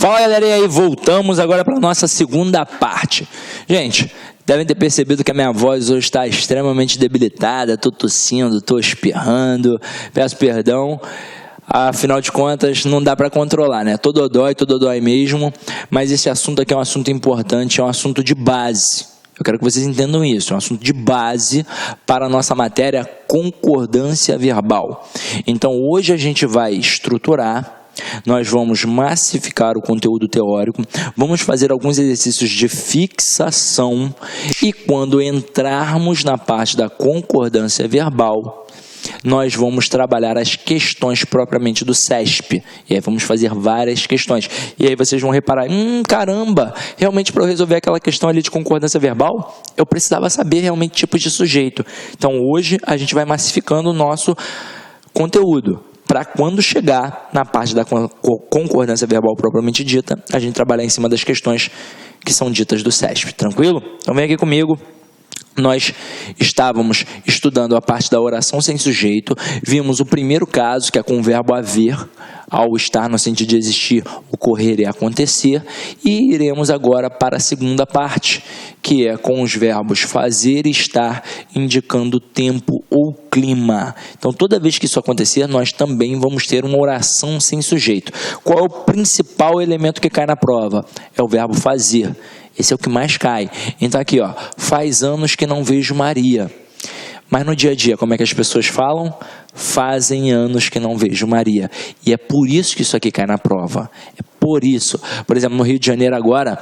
Fala galera, e aí voltamos agora para a nossa segunda parte. Gente, devem ter percebido que a minha voz hoje está extremamente debilitada, estou tossindo, estou espirrando, peço perdão. Afinal de contas, não dá para controlar, né? Todo dói mesmo, mas esse assunto aqui é um assunto importante, é um assunto de base. Eu quero que vocês entendam isso, é um assunto de base para a nossa matéria concordância verbal. Então, hoje a gente vai estruturar, nós vamos massificar o conteúdo teórico, vamos fazer alguns exercícios de fixação e quando entrarmos na parte da concordância verbal, nós vamos trabalhar as questões propriamente do CESP. E aí vamos fazer várias questões. E aí vocês vão reparar, caramba, realmente para eu resolver aquela questão ali de concordância verbal, eu precisava saber realmente tipos de sujeito. Então hoje a gente vai massificando o nosso conteúdo, para quando chegar na parte da concordância verbal propriamente dita, a gente trabalhar em cima das questões que são ditas do CESP. Tranquilo? Então vem aqui comigo. Nós estávamos estudando a parte da oração sem sujeito, vimos o primeiro caso, que é com o verbo haver, ao estar no sentido de existir, ocorrer e acontecer, e iremos agora para a segunda parte, que é com os verbos fazer e estar, indicando tempo ou clima. Então, toda vez que isso acontecer, nós também vamos ter uma oração sem sujeito. Qual é o principal elemento que cai na prova? É o verbo fazer. Esse é o que mais cai. Então aqui, ó, faz anos que não vejo Maria. Mas no dia a dia, como é que as pessoas falam? Fazem anos que não vejo Maria. E é por isso que isso aqui cai na prova. É por isso. Por exemplo, no Rio de Janeiro agora,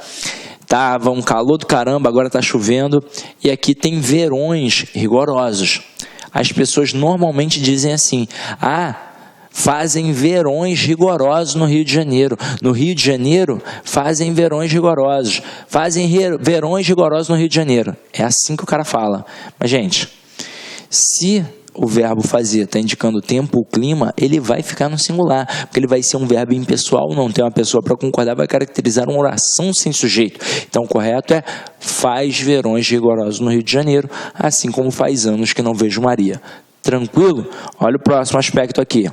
estava um calor do caramba, agora está chovendo. E aqui tem verões rigorosos. As pessoas normalmente dizem assim, fazem verões rigorosos no Rio de Janeiro. No Rio de Janeiro, fazem verões rigorosos. Fazem verões rigorosos no Rio de Janeiro. É assim que o cara fala. Mas, gente, se o verbo fazer está indicando o tempo, o clima, ele vai ficar no singular, porque ele vai ser um verbo impessoal, não tem uma pessoa para concordar, vai caracterizar uma oração sem sujeito. Então, o correto é faz verões rigorosos no Rio de Janeiro, assim como faz anos que não vejo Maria. Tranquilo? Olha o próximo aspecto aqui.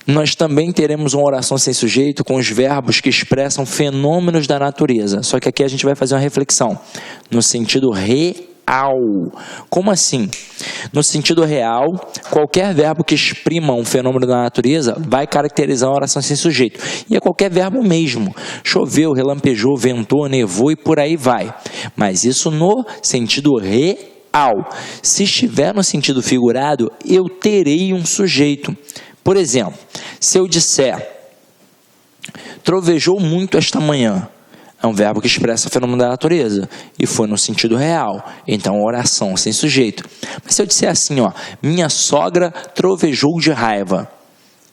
Nós também teremos uma oração sem sujeito com os verbos que expressam fenômenos da natureza. Só que aqui a gente vai fazer uma reflexão no sentido real. Como assim? No sentido real, qualquer verbo que exprima um fenômeno da natureza vai caracterizar uma oração sem sujeito. E é qualquer verbo mesmo. Choveu, relampejou, ventou, nevou e por aí vai. Mas isso no sentido real. Se estiver no sentido figurado, eu terei um sujeito. Por exemplo, se eu disser, trovejou muito esta manhã, é um verbo que expressa o fenômeno da natureza, e foi no sentido real, então oração sem sujeito. Mas se eu disser assim, minha sogra trovejou de raiva,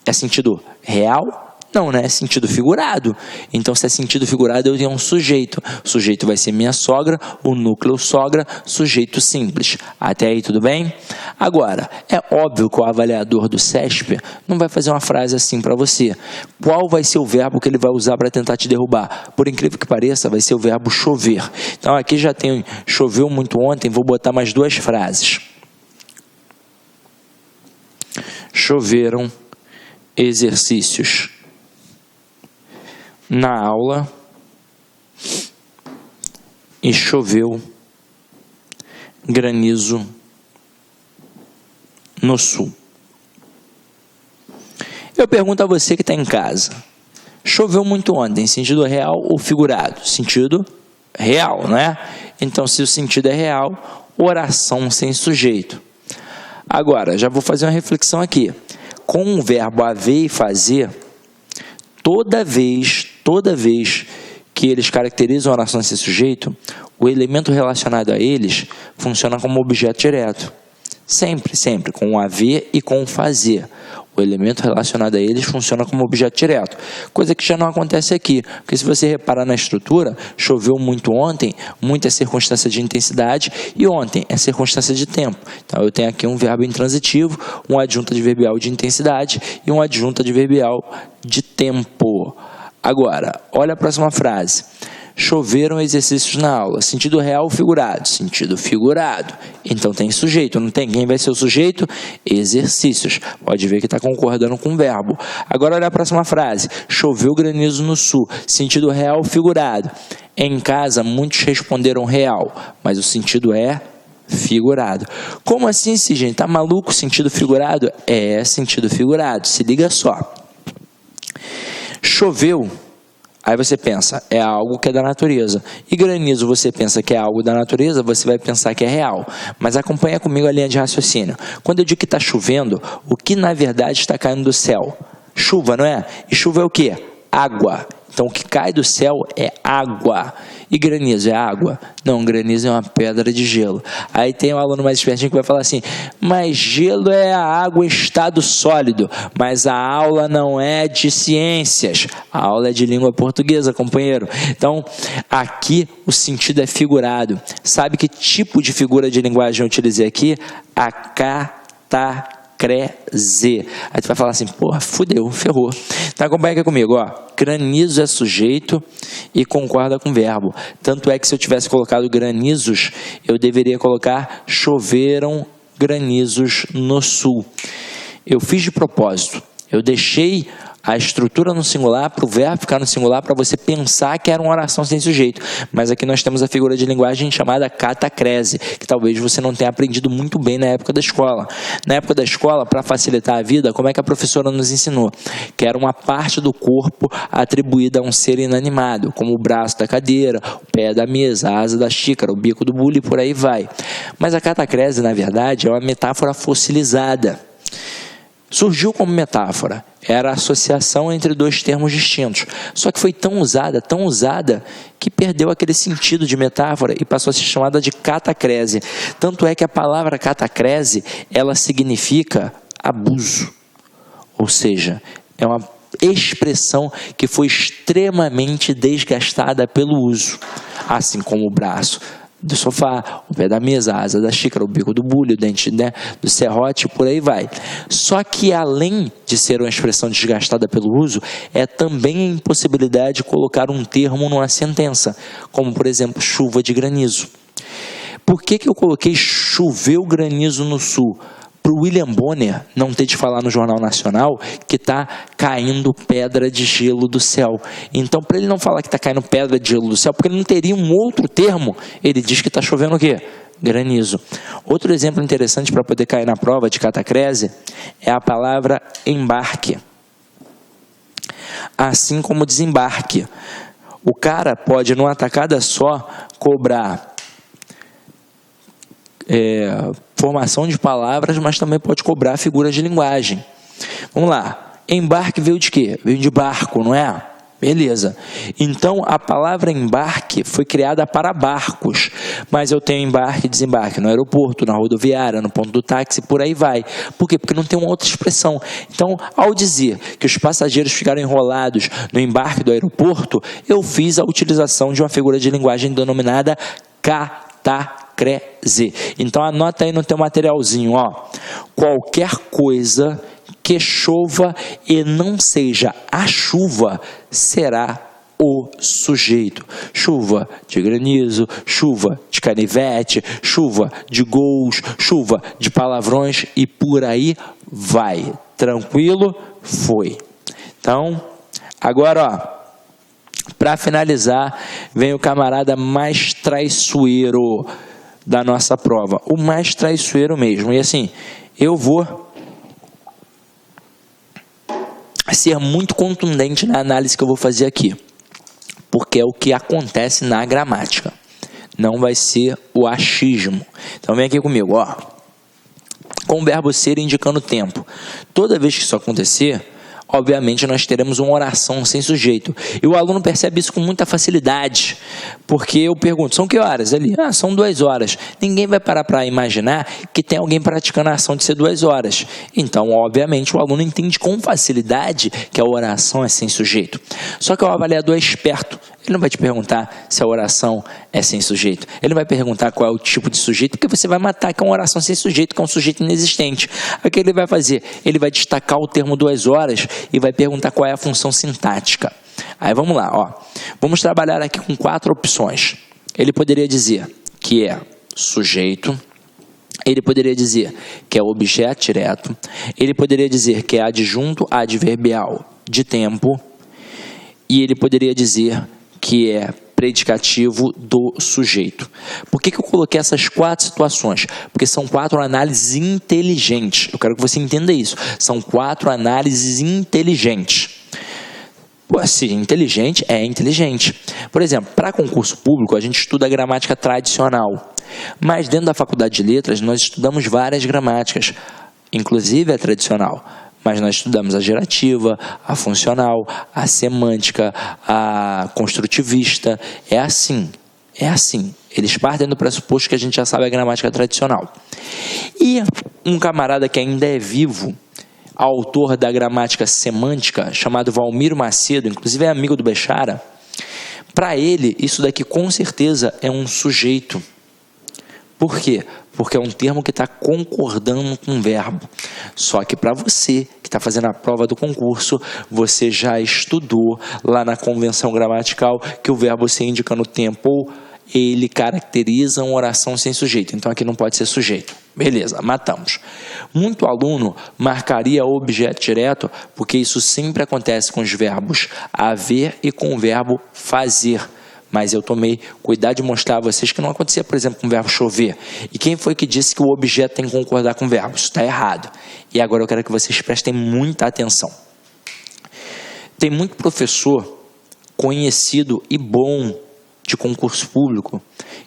é sentido real? Não, né? É sentido figurado. Então, se é sentido figurado, eu tenho um sujeito. O sujeito vai ser minha sogra, o núcleo sogra, sujeito simples. Até aí, tudo bem? Agora, é óbvio que o avaliador do CESP não vai fazer uma frase assim para você. Qual vai ser o verbo que ele vai usar para tentar te derrubar? Por incrível que pareça, vai ser o verbo chover. Então, aqui já tem choveu muito ontem, vou botar mais duas frases. Choveram exercícios na aula e choveu granizo no sul. Eu pergunto a você que está em casa, choveu muito ontem, sentido real ou figurado? Sentido real, né? Então, se o sentido é real, oração sem sujeito. Agora, já vou fazer uma reflexão aqui. Com o verbo haver e fazer, toda vez que eles caracterizam a oração sem sujeito, o elemento relacionado a eles funciona como objeto direto. Sempre, com o haver e com o fazer. O elemento relacionado a eles funciona como objeto direto. Coisa que já não acontece aqui. Porque se você reparar na estrutura, choveu muito ontem, muito é circunstância de intensidade, e ontem é circunstância de tempo. Então, eu tenho aqui um verbo intransitivo, um adjunto adverbial de intensidade e um adjunto adverbial de tempo. Agora, olha a próxima frase. Choveram exercícios na aula. Sentido real ou figurado? Sentido figurado. Então tem sujeito, não tem? Quem vai ser o sujeito? Exercícios. Pode ver que está concordando com o verbo. Agora olha a próxima frase. Choveu granizo no sul. Sentido real ou figurado? Em casa, muitos responderam real, mas o sentido é figurado. Como assim, gente? Tá maluco? Sentido figurado? É sentido figurado. Se liga só. Choveu. Aí você pensa, é algo que é da natureza. E granizo, você pensa que é algo da natureza, você vai pensar que é real. Mas acompanha comigo a linha de raciocínio. Quando eu digo que está chovendo, o que na verdade está caindo do céu? Chuva, não é? E chuva é o quê? Água. Então, o que cai do céu é água. E granizo é água? Não, granizo é uma pedra de gelo. Aí tem um aluno mais espertinho que vai falar assim, mas gelo é a água em estado sólido, mas a aula não é de ciências. A aula é de língua portuguesa, companheiro. Então, aqui o sentido é figurado. Sabe que tipo de figura de linguagem eu utilizei aqui? A catacrese. Aí tu vai falar assim, porra, fudeu, ferrou. Então acompanha aqui comigo, ó. Granizo é sujeito e concorda com o verbo. Tanto é que se eu tivesse colocado granizos, eu deveria colocar choveram granizos no sul. Eu fiz de propósito. Eu deixei a estrutura no singular para o verbo ficar no singular para você pensar que era uma oração sem sujeito. Mas aqui nós temos a figura de linguagem chamada catacrese, que talvez você não tenha aprendido muito bem na época da escola. Na época da escola, para facilitar a vida, como é que a professora nos ensinou? Que era uma parte do corpo atribuída a um ser inanimado, como o braço da cadeira, o pé da mesa, a asa da xícara, o bico do bule e por aí vai. Mas a catacrese, na verdade, é uma metáfora fossilizada. Surgiu como metáfora, era a associação entre dois termos distintos, só que foi tão usada, que perdeu aquele sentido de metáfora e passou a ser chamada de catacrese. Tanto é que a palavra catacrese, ela significa abuso, ou seja, é uma expressão que foi extremamente desgastada pelo uso, assim como o braço do sofá, o pé da mesa, a asa da xícara, o bico do bule, o dente, né, do serrote, por aí vai. Só que além de ser uma expressão desgastada pelo uso, é também a impossibilidade de colocar um termo numa sentença, como por exemplo, chuva de granizo. Por que eu coloquei choveu granizo no sul? Para o William Bonner não ter de falar no Jornal Nacional que está caindo pedra de gelo do céu. Então, para ele não falar que está caindo pedra de gelo do céu, porque ele não teria um outro termo, ele diz que está chovendo o quê? Granizo. Outro exemplo interessante para poder cair na prova de catacrese é a palavra embarque. Assim como desembarque. O cara pode, numa tacada só, cobrar formação de palavras, mas também pode cobrar figuras de linguagem. Vamos lá. Embarque veio de quê? Veio de barco, não é? Beleza. Então, a palavra embarque foi criada para barcos, mas eu tenho embarque e desembarque no aeroporto, na rodoviária, no ponto do táxi, por aí vai. Por quê? Porque não tem uma outra expressão. Então, ao dizer que os passageiros ficaram enrolados no embarque do aeroporto, eu fiz a utilização de uma figura de linguagem denominada catacrese. Então, anota aí no teu materialzinho, ó. Qualquer coisa que chova e não seja a chuva, será o sujeito. Chuva de granizo, chuva de canivete, chuva de gols, chuva de palavrões e por aí vai. Tranquilo? Foi. Então, agora, ó, para finalizar, vem o camarada mais traiçoeiro da nossa prova. O mais traiçoeiro mesmo. E assim, eu vou ser muito contundente na análise que eu vou fazer aqui, porque é o que acontece na gramática, não vai ser o achismo. Então vem aqui comigo, ó, com o verbo ser indicando tempo. Toda vez que isso acontecer, obviamente nós teremos uma oração sem sujeito, e o aluno percebe isso com muita facilidade, porque eu pergunto, são que horas? Ali, são 2 horas. Ninguém vai parar para imaginar que tem alguém praticando a ação de ser 2 horas. Então, obviamente, o aluno entende com facilidade que a oração é sem sujeito. Só que o avaliador é esperto, Ele não vai te perguntar se a oração é sem sujeito. Ele não vai perguntar qual é o tipo de sujeito, porque você vai matar que é uma oração sem sujeito, que é um sujeito inexistente. Aí o que ele vai fazer? Ele vai destacar o termo 2 horas e vai perguntar qual é a função sintática. Aí vamos lá, ó. Vamos trabalhar aqui com 4 opções. Ele poderia dizer que é sujeito. Ele poderia dizer que é objeto direto. Ele poderia dizer que é adjunto adverbial de tempo. E ele poderia dizer que é predicativo do sujeito. Por que eu coloquei essas 4 situações? Porque são 4 análises inteligentes. Eu quero que você entenda isso. São 4 análises inteligentes. Pô, se inteligente, é inteligente. Por exemplo, para concurso público, a gente estuda a gramática tradicional. Mas dentro da faculdade de letras, nós estudamos várias gramáticas, inclusive a tradicional. Mas nós estudamos a gerativa, a funcional, a semântica, a construtivista. É assim. Eles partem do pressuposto que a gente já sabe a gramática tradicional. E um camarada que ainda é vivo, autor da gramática semântica, chamado Valmir Macedo, inclusive é amigo do Bechara, para ele, isso daqui com certeza é um sujeito. Por quê? Porque é um termo que está concordando com um verbo. Só que para você que está fazendo a prova do concurso, você já estudou lá na convenção gramatical que o verbo se indica no tempo ou ele caracteriza uma oração sem sujeito. Então aqui não pode ser sujeito. Beleza, matamos. Muito aluno marcaria objeto direto, porque isso sempre acontece com os verbos haver e com o verbo fazer. Mas eu tomei cuidado de mostrar a vocês que não acontecia, por exemplo, com o verbo chover. E quem foi que disse que o objeto tem que concordar com o verbo? Isso está errado. E agora eu quero que vocês prestem muita atenção. Tem muito professor conhecido e bom de concurso público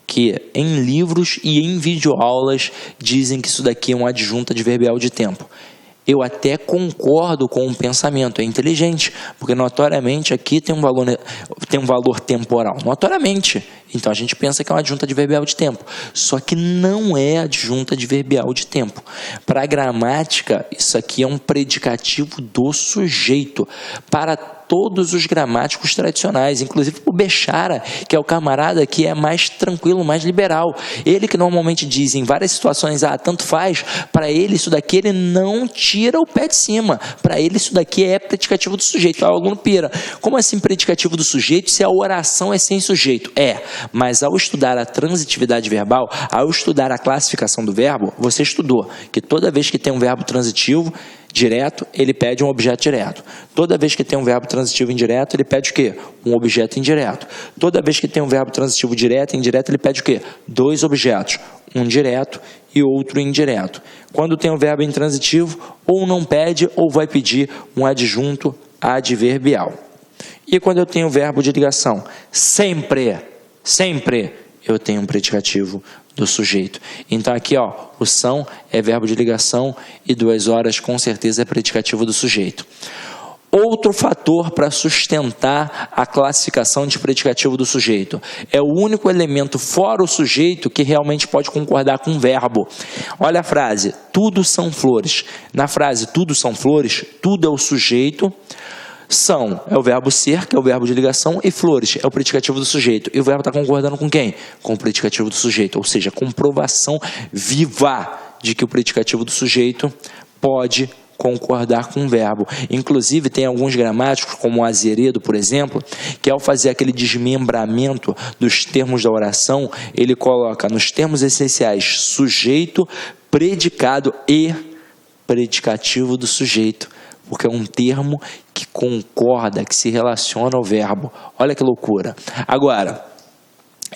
que em livros e em videoaulas dizem que isso daqui é um adjunto adverbial de tempo. Eu até concordo com o pensamento, é inteligente, porque notoriamente aqui tem um valor temporal, notoriamente. Então a gente pensa que é uma adjunta adverbial de tempo, só que não é adjunta adverbial de tempo. Para a gramática, isso aqui é um predicativo do sujeito, para todos os gramáticos tradicionais, inclusive para o Bechara, que é o camarada que é mais tranquilo, mais liberal. Ele que normalmente diz em várias situações, tanto faz, para ele isso daqui ele não tira o pé de cima. Para ele isso daqui é predicativo do sujeito. O aluno pira. Como assim predicativo do sujeito se a oração é sem sujeito? Mas ao estudar a transitividade verbal, ao estudar a classificação do verbo, você estudou que toda vez que tem um verbo transitivo direto, ele pede um objeto direto. Toda vez que tem um verbo transitivo indireto, ele pede o quê? Um objeto indireto. Toda vez que tem um verbo transitivo direto e indireto, ele pede o quê? 2 objetos, um direto e outro indireto. Quando tem um verbo intransitivo, ou não pede ou vai pedir um adjunto adverbial. E quando eu tenho um verbo de ligação, sempre eu tenho um predicativo do sujeito. Então aqui, o são é verbo de ligação e 2 horas com certeza é predicativo do sujeito. Outro fator para sustentar a classificação de predicativo do sujeito é o único elemento fora o sujeito que realmente pode concordar com o verbo. Olha a frase, tudo são flores. Na frase tudo são flores, tudo é o sujeito. São é o verbo ser, que é o verbo de ligação, e flores é o predicativo do sujeito. E o verbo está concordando com quem? Com o predicativo do sujeito, ou seja, comprovação viva de que o predicativo do sujeito pode concordar com o verbo. Inclusive, tem alguns gramáticos, como o Azeredo, por exemplo, que ao fazer aquele desmembramento dos termos da oração, ele coloca nos termos essenciais sujeito, predicado e predicativo do sujeito, porque é um termo que concorda, que se relaciona ao verbo. Olha que loucura. Agora,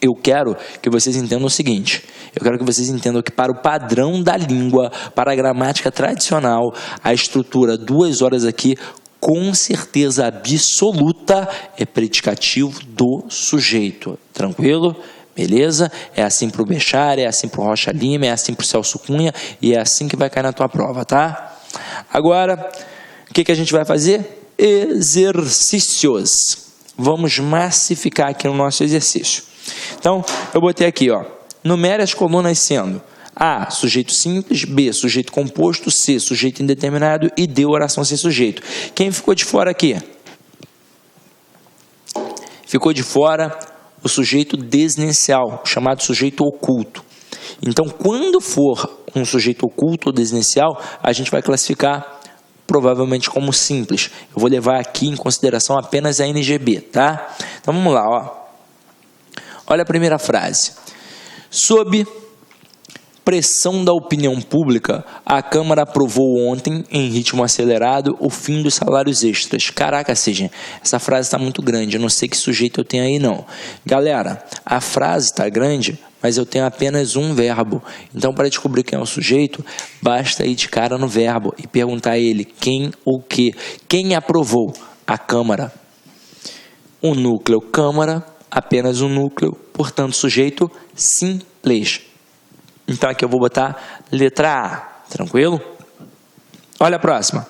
eu quero que vocês entendam o seguinte, eu quero que vocês entendam que para o padrão da língua, para a gramática tradicional, a estrutura 2 horas aqui, com certeza absoluta, é predicativo do sujeito. Tranquilo? Beleza? É assim para o Bechara, é assim para o Rocha Lima, é assim para o Celso Cunha, e é assim que vai cair na tua prova, tá? Agora, o que a gente vai fazer? Exercícios. Vamos massificar aqui no nosso exercício. Então, eu botei aqui, numere as colunas sendo A, sujeito simples, B, sujeito composto, C, sujeito indeterminado e D, oração sem sujeito. Quem ficou de fora aqui? Ficou de fora o sujeito desinicial, chamado sujeito oculto. Então, quando for um sujeito oculto ou desinicial, a gente vai classificar provavelmente como simples. Eu vou levar aqui em consideração apenas a NGB, tá? Então, vamos lá, ó. Olha a primeira frase. Sob pressão da opinião pública, a Câmara aprovou ontem, em ritmo acelerado, o fim dos salários extras. Caraca, Sidney, essa frase está muito grande, eu não sei que sujeito eu tenho aí não. Galera, a frase está grande, mas eu tenho apenas um verbo. Então, para descobrir quem é o sujeito, basta ir de cara no verbo e perguntar a ele quem ou que. Quem aprovou? A Câmara. O núcleo Câmara, apenas um núcleo, portanto, sujeito simples. Então, aqui eu vou botar letra A, tranquilo? Olha a próxima.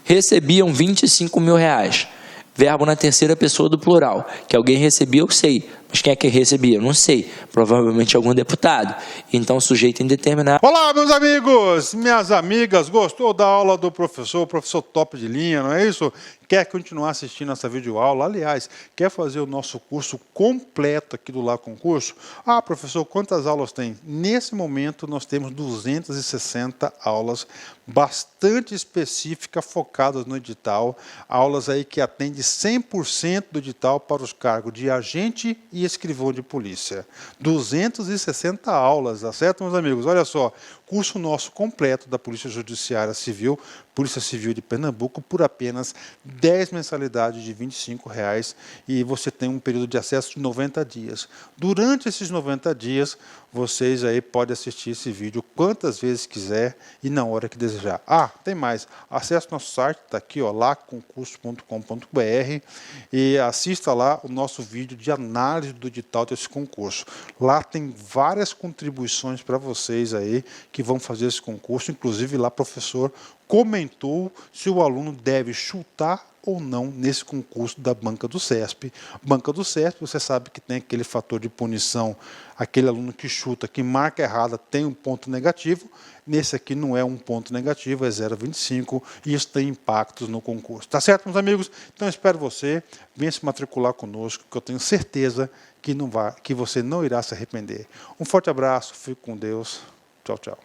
Recebiam 25 mil reais. Verbo na terceira pessoa do plural. Que alguém recebia, eu sei. Mas quem é que recebia? Eu não sei. Provavelmente algum deputado. Então, sujeito indeterminado. Olá, meus amigos, minhas amigas. Gostou da aula do professor? Professor top de linha, não é isso? Quer continuar assistindo essa videoaula? Aliás, quer fazer o nosso curso completo aqui do Lá Concurso? Ah, professor, quantas aulas tem? Nesse momento, nós temos 260 aulas bastante específicas, focadas no edital. Aulas aí que atendem 100% do edital para os cargos de agente e escrivão de polícia. 260 aulas, tá certo, meus amigos? Olha só, curso nosso completo da Polícia Judiciária Civil, Polícia Civil de Pernambuco, por apenas 10 mensalidades de R$ 25,00 e você tem um período de acesso de 90 dias. Durante esses 90 dias, vocês aí podem assistir esse vídeo quantas vezes quiser e na hora que desejar. Ah, tem mais. Acesse nosso site, está aqui, ó, laconcurso.com.br e assista lá o nosso vídeo de análise do edital desse concurso. Lá tem várias contribuições para vocês aí que vão fazer esse concurso, inclusive lá o professor comentou se o aluno deve chutar ou não nesse concurso da banca do CESP. Banca do CESP, você sabe que tem aquele fator de punição, aquele aluno que chuta, que marca errada, tem um ponto negativo. Nesse aqui não é um ponto negativo, é 0,25 e isso tem impactos no concurso. Tá certo, meus amigos? Então espero você, venha se matricular conosco, que eu tenho certeza que você não irá se arrepender. Um forte abraço, fique com Deus. Tchau, tchau.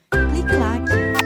Clique lá.